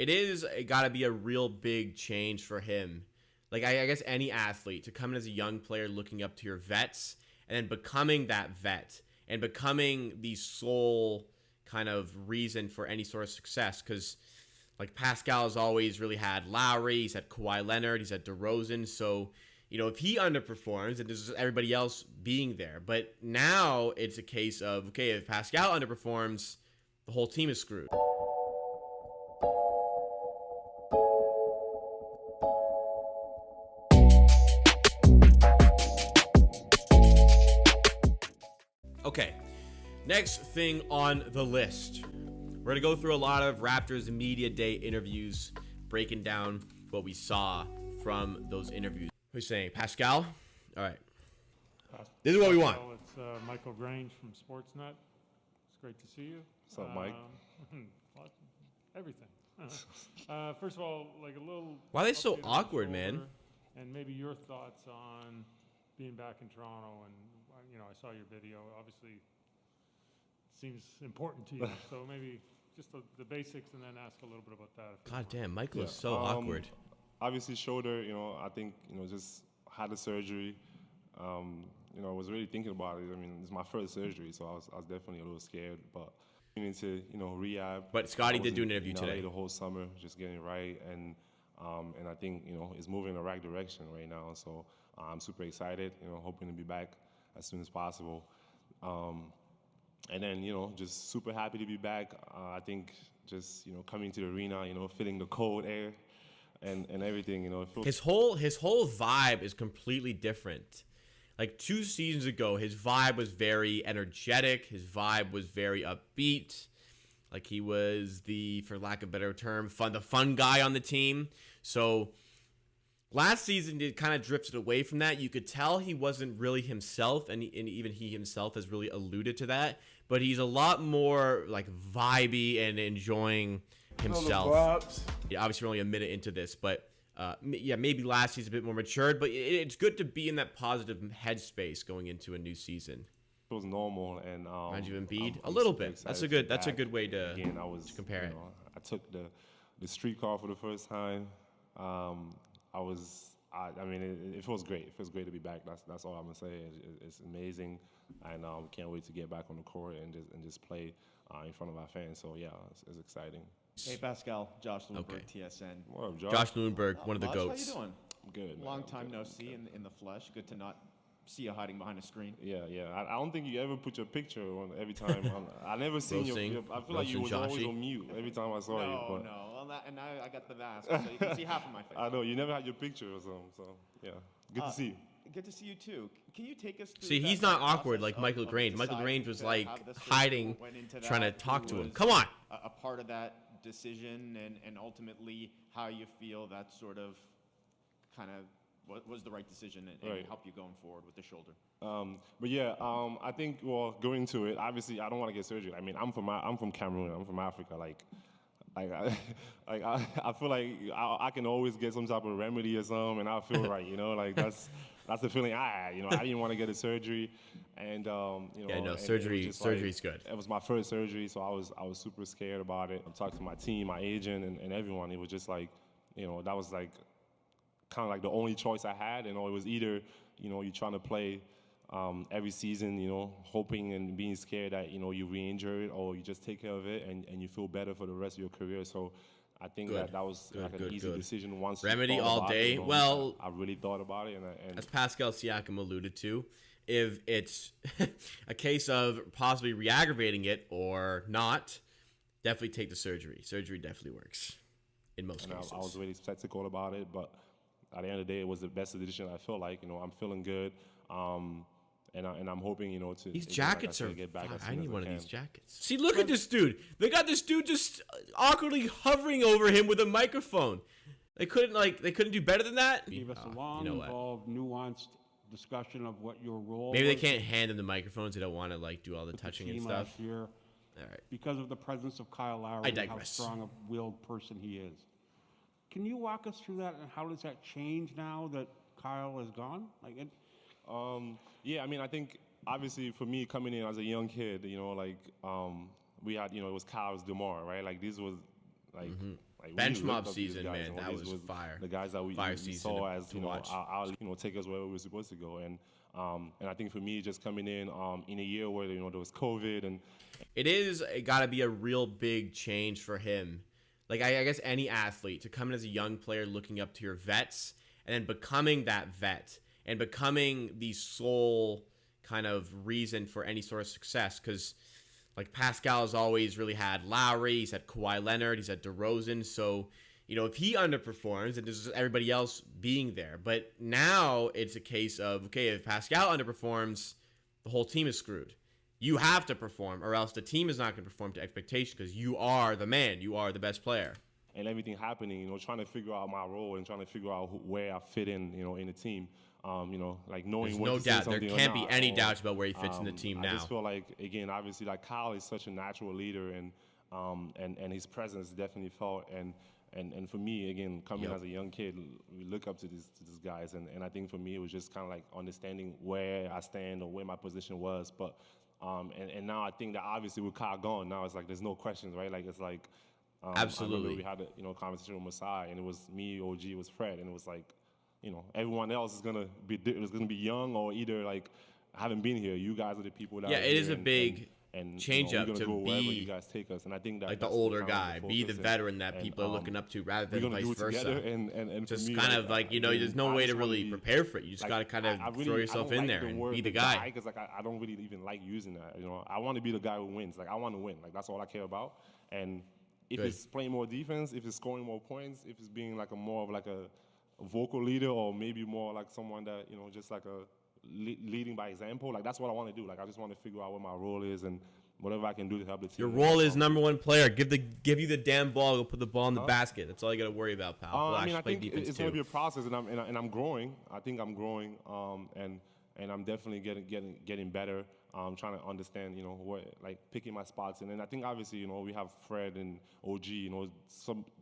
it got to be a real big change for him. Like, I guess any athlete to come in as a young player looking up to your vets and then becoming that vet and becoming the sole kind of reason for any sort of success. Because, like, Pascal has always really had Lowry, he's had Kawhi Leonard, he's had DeRozan. So, if he underperforms, and there's everybody else being there. But now it's a case of, okay, if Pascal underperforms, the whole team is screwed. Okay, next thing on the list. We're going to go through a lot of Raptors Media Day interviews, breaking down what we saw from those interviews. Who's saying? Pascal? All right. This is what we want. It's Michael Grange from Sportsnet. It's great to see you. What's up, Mike? Everything. First of all, like a little... Why are they so awkward, man? And maybe your thoughts on being back in Toronto. And, I saw your video. Obviously, it seems important to you. So maybe just the basics and then ask a little bit about that. God damn, Michael is so awkward. Obviously, shoulder, I think, just had the surgery. I was really thinking about it. I mean, it's my first surgery, so I was definitely a little scared. But into, rehab. But Scotty did do an interview today. The whole summer, just getting right. And I think, it's moving in the right direction right now. So I'm super excited, hoping to be back as soon as possible. And then, just super happy to be back. I think just, coming to the arena, feeling the cold air. And everything, his whole vibe is completely different. Like 2 seasons ago, his vibe was very energetic. His vibe was very upbeat. Like he was for lack of a better term, the fun guy on the team. So last season, it kind of drifted away from that. You could tell he wasn't really himself, and even he himself has really alluded to that. But he's a lot more like vibey and enjoying himself. Yeah, obviously we're only a minute into this, but maybe last season a bit more matured, but it's good to be in that positive headspace going into a new season. It was normal, and reminds you of Embiid a little bit. That's a good way to compare it. I took the streetcar for the first time. It feels great. It feels great to be back. That's all I'm gonna say. It's amazing, and can't wait to get back on the court and just play in front of our fans. So yeah, it's exciting. Hey Pascal, Josh Lundberg, TSN. What up, Josh? Josh Lundberg, one of the GOATs. How you doing? I'm good. Long time no see in the flesh. Good to not see you hiding behind a screen. Yeah. I don't think you ever put your picture on every time. I never seen your. I feel like you was always on mute every time I saw you. No. And now I got the mask, so you can see half of my face. I know you never had your picture or something. So yeah, good to see you. Good to see you too. Can you take us through? See, he's not awkward like Michael Grange. Michael Grange was like hiding, trying to talk to him. Come on. A part of that decision and ultimately how you feel that sort of kind of what was the right decision and help you going forward with the shoulder. I think going into it, obviously I don't want to get surgery. I mean, I'm from Cameroon. I'm from Africa. I feel like I can always get some type of remedy or something, and I feel right. Like that's the feeling I had. I didn't want to get a surgery, and surgery's good. It was my first surgery, so I was super scared about it. I talked to my team, my agent, and everyone. It was just like, that was like kind of like the only choice I had. It was either, you're trying to play every season, hoping and being scared that, you re-injure it, or you just take care of it and you feel better for the rest of your career. So I think that was an easy decision once. Remedy all day. Well, I really thought about it. And as Pascal Siakam alluded to, if it's a case of possibly re-aggravating it or not, definitely take the surgery. Surgery definitely works in most cases. I was really skeptical about it, but at the end of the day, it was the best decision. I feel like, I'm feeling good. And I'm hoping, to these jackets are. Get back I need one of these jackets. See, look at this dude. They got this dude just awkwardly hovering over him with a microphone. They couldn't do better than that. Give us a long, involved, nuanced discussion of what your role. Maybe they can't hand them the microphones. They don't want to do all the touching and stuff. Last year, all right. Because of the presence of Kyle Lowry and how strong a willed person he is. Can you walk us through that, and how does that change now that Kyle is gone? I think obviously for me coming in as a young kid, we had, it was Kyle's DeMar, right? Like this was Like, bench we mob looked up to these season, guys, man, and that these was fire. The guys that we saw as take us where we were supposed to go, and I think for me, just coming in a year where there was COVID, and it got to be a real big change for him. Like I guess any athlete to come in as a young player, looking up to your vets, and then becoming that vet and becoming the sole kind of reason for any sort of success, because like Pascal has always really had Lowry, he's had Kawhi Leonard, he's had DeRozan. So, if he underperforms, and there's everybody else being there. But now it's a case of, okay, if Pascal underperforms, the whole team is screwed. You have to perform, or else the team is not going to perform to expectation, because you are the man, you are the best player. And everything happening, trying to figure out my role and trying to figure out where I fit in, in the team. Like knowing There's what no to say doubt. There something or can't be not, any doubts about where he fits in the team now. I just feel like, again, obviously, like Kyle is such a natural leader, and his presence definitely felt. And for me, again, coming as a young kid, we look up to these guys, and I think for me it was just kind of like understanding where I stand or where my position was. But and now I think that obviously with Kyle gone, now it's like there's no questions, right? Like it's like absolutely. I remember we had a conversation with Masai, and it was me, OG, it was Fred, and it was like, everyone else is gonna be young or either like haven't been here. You guys are the people that it is a big change up to go be wherever you guys take us, and I think that like the older guy, be the veteran that people are looking up to, rather than vice versa. And just me, kind of like there's no way to really prepare for it. You just got to kind of throw yourself in there and be the guy. Because like I don't really even like using that. I want to be the guy who wins. Like I want to win. Like that's all I care about. And if it's playing more defense, if it's scoring more points, if it's being like more of like a vocal leader, or maybe more like someone that just like a leading by example, like that's what I want to do. Like I just want to figure out what my role is and whatever I can do to help the team. Your role is number one player. Give you the damn ball. Go put the ball in the basket. That's all you got to worry about, pal. I think it's going to be a process, and I'm growing. I think I'm growing, and I'm definitely getting better. Trying to understand, what, like picking my spots, and then I think obviously, we have Fred and OG.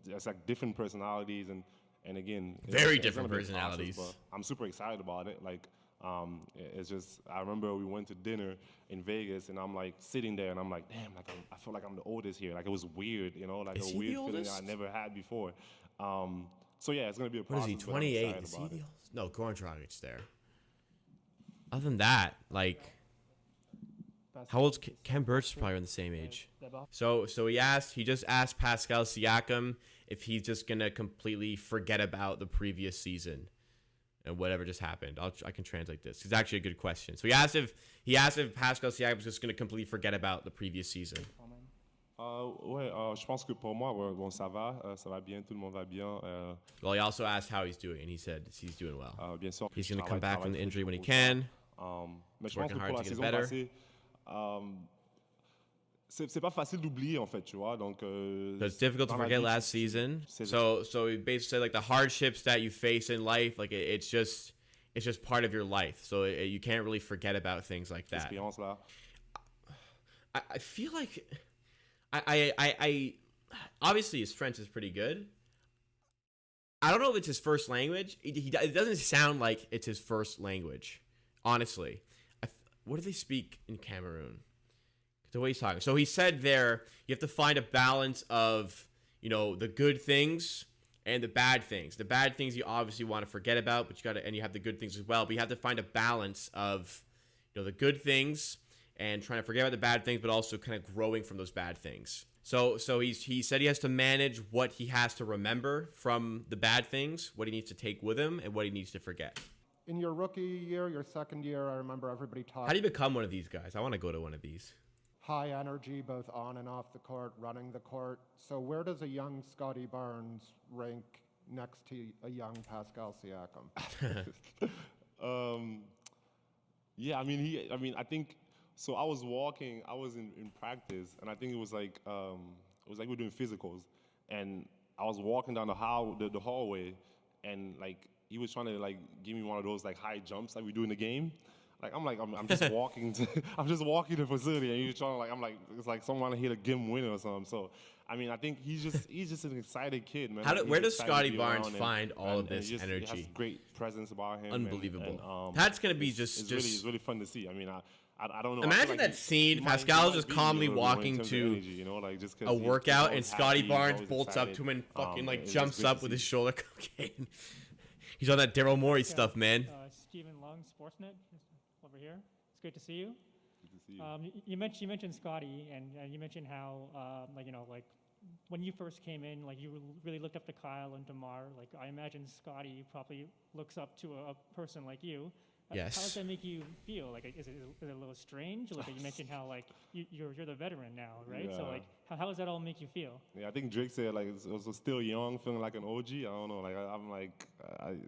It's like different personalities, and again, very different personalities. Process, but I'm super excited about it. Like, it's just, I remember we went to dinner in Vegas, and I'm like sitting there, and I'm like, damn, like I feel like I'm the oldest here. Like it was weird, like is a weird feeling I never had before. So yeah, it's gonna be a process. What is he? 28? Is he the oldest? No, Goran Dragic's there. Other than that, like, how old's Ken Burch? Is probably around the same age. So he just asked Pascal Siakam if he's just gonna completely forget about the previous season and whatever just happened. I can translate this. It's actually a good question. So he asked if Pascal Siakam was just gonna completely forget about the previous season. Je pense que pour moi, bon, ça va bien, tout le monde va bien. Well, he also asked how he's doing, and he said he's doing well. Bien sûr, he's going to come back from the injury when he can. Mais he's working hard to get better. C'est pas facile d'oublier en fait, tu vois. Donc, so it's difficult to forget last season. So he basically said like the hardships that you face in life, like it's just part of your life. So you can't really forget about things like that. I feel like I obviously his French is pretty good. I don't know if it's his first language. It doesn't sound like it's his first language, honestly. What do they speak in Cameroon? The way he's talking. So he said there, you have to find a balance of, the good things and the bad things. The bad things you obviously want to forget about, but you have the good things as well. But you have to find a balance of, the good things and trying to forget about the bad things, but also kind of growing from those bad things. So he said he has to manage what he has to remember from the bad things, what he needs to take with him, and what he needs to forget. In your rookie year, your second year, I remember everybody talking. How do you become one of these guys? I want to go to one of these. High energy, both on and off the court, running the court. So where does a young Scotty Barnes rank next to a young Pascal Siakam? Yeah, I think. So I was in practice, and I think it was like we're doing physicals, and I was walking down the hallway, and like he was trying to like give me one of those like high jumps like we do in the game. I'm just walking to the facility, and he's trying to it's like someone hit a game winner or something. So I think he's just an excited kid, man. Where does Scotty Barnes find all of this energy? He has great presence about him. Unbelievable. That's gonna be it's really fun to see. I don't know. Imagine that scene. Pascal's just calmly walking to energy, you know, like just a workout, and Scotty Barnes always bolts excited. up to him and fucking like It's jumps great up to with see. his shoulder cocaine. He's on that Daryl Morey stuff, man. Stephen Lung, Sportsnet, over here. It's great to see you. Good to see you. You mentioned Scotty, and you mentioned how like when you first came in, like you really looked up to Kyle and DeMar. Like I imagine Scotty probably looks up to a person like you. Yes. How does that make you feel? Like, is it a little strange? Like you mentioned how like you're the veteran now, right? So Yeah. like, how does that all make you feel? Yeah, I think Drake said like it's also still young, feeling like an OG. I don't know, like I'm like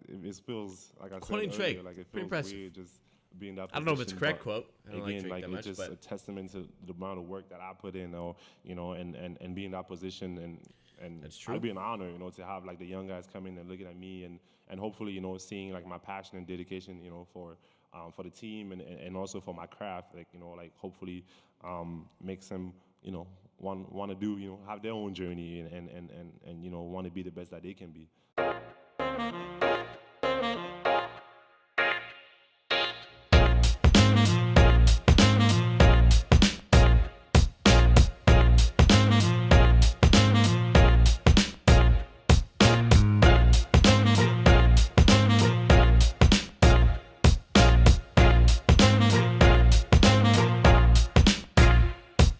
it feels like I Quoting said Drake, earlier, like it pretty feels impressive. weird just being that. I don't know if it's position, correct but quote. I don't again, like Drake that much, it's just but a testament to the amount of work that I put in, or you know, and being in that position, and That's true. It'd be an honor, you know, to have like the young guys come in and looking at me, and hopefully, you know, seeing like my passion and dedication, you know, for the team and also for my craft, like you know, like hopefully makes them, you know, want to do, you know, have their own journey and you know, want to be the best that they can be.